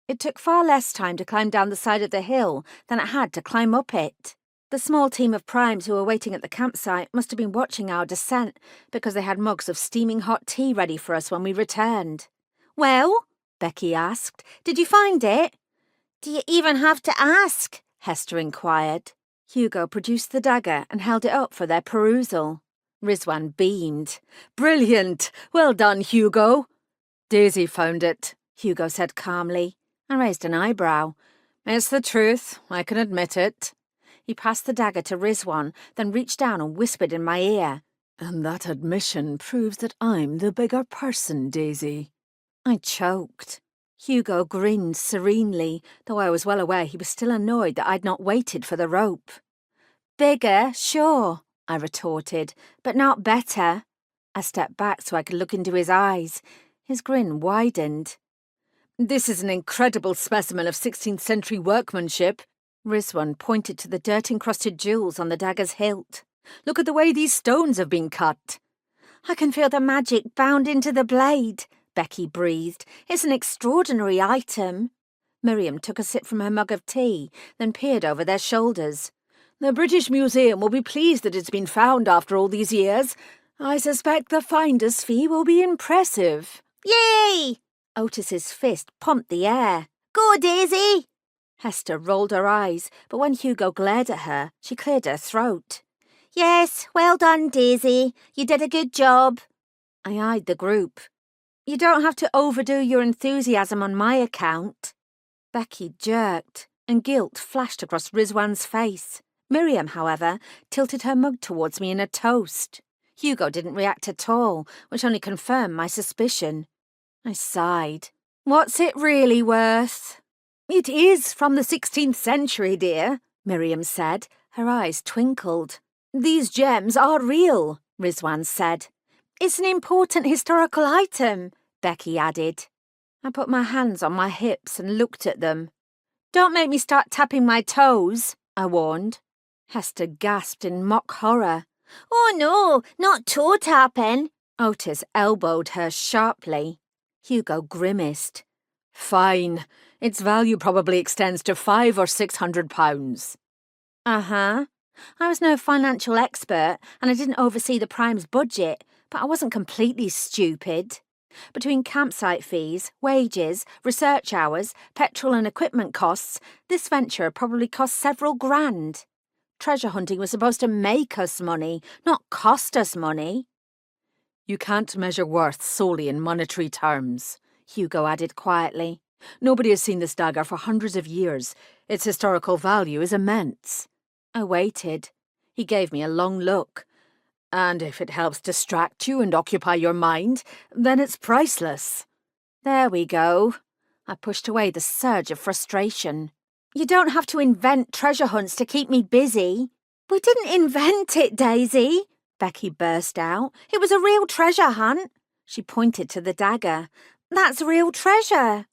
It took far less time to climb down the side of the hill than it had to climb up it. The small team of primes who were waiting at the campsite must have been watching our descent because they had mugs of steaming hot tea ready for us when we returned. "Well?" Becky asked. "Did you find it?" "Do you even have to ask?" Hester inquired. Hugo produced the dagger and held it up for their perusal. Rizwan beamed. "Brilliant! Well done, Hugo." "Daisy found it," Hugo said calmly, and raised an eyebrow. "It's the truth, I can admit it." He passed the dagger to Rizwan, then reached down and whispered in my ear. "And that admission proves that I'm the bigger person, Daisy." I choked. Hugo grinned serenely, though I was well aware he was still annoyed that I'd not waited for the rope. "Bigger, sure," I retorted, "but not better." I stepped back so I could look into his eyes. His grin widened. "This is an incredible specimen of 16th century workmanship." Rizwan pointed to the dirt-encrusted jewels on the dagger's hilt. "Look at the way these stones have been cut." "I can feel the magic bound into the blade," Becky breathed. "It's an extraordinary item." Miriam took a sip from her mug of tea, then peered over their shoulders. "The British Museum will be pleased that it's been found after all these years. I suspect the finder's fee will be impressive." "Yay!" Otis's fist pumped the air. "Go, Daisy!" Hester rolled her eyes, but when Hugo glared at her, she cleared her throat. "Yes, well done, Daisy. You did a good job." I eyed the group. "You don't have to overdo your enthusiasm on my account." Becky jerked, and guilt flashed across Rizwan's face. Miriam, however, tilted her mug towards me in a toast. Hugo didn't react at all, which only confirmed my suspicion. I sighed. "What's it really worth?" "It is from the 16th century, dear," Miriam said. Her eyes twinkled. "These gems are real," Rizwan said. "It's an important historical item," Becky added. I put my hands on my hips and looked at them. "Don't make me start tapping my toes," I warned. Hester gasped in mock horror. "Oh no, not toe tapping." Otis elbowed her sharply. Hugo grimaced. "Fine. Its value probably extends to £500 or £600. "Uh-huh. I was no financial expert, and I didn't oversee the Prime's budget, but I wasn't completely stupid. Between campsite fees, wages, research hours, petrol and equipment costs, this venture probably cost several grand. Treasure hunting was supposed to make us money, not cost us money." "You can't measure worth solely in monetary terms," Hugo added quietly. "Nobody has seen this dagger for hundreds of years. Its historical value is immense." I waited. He gave me a long look. "And if it helps distract you and occupy your mind, then it's priceless." There we go. I pushed away the surge of frustration. "You don't have to invent treasure hunts to keep me busy." "We didn't invent it, Daisy," Becky burst out. "It was a real treasure hunt." She pointed to the dagger. "That's real treasure."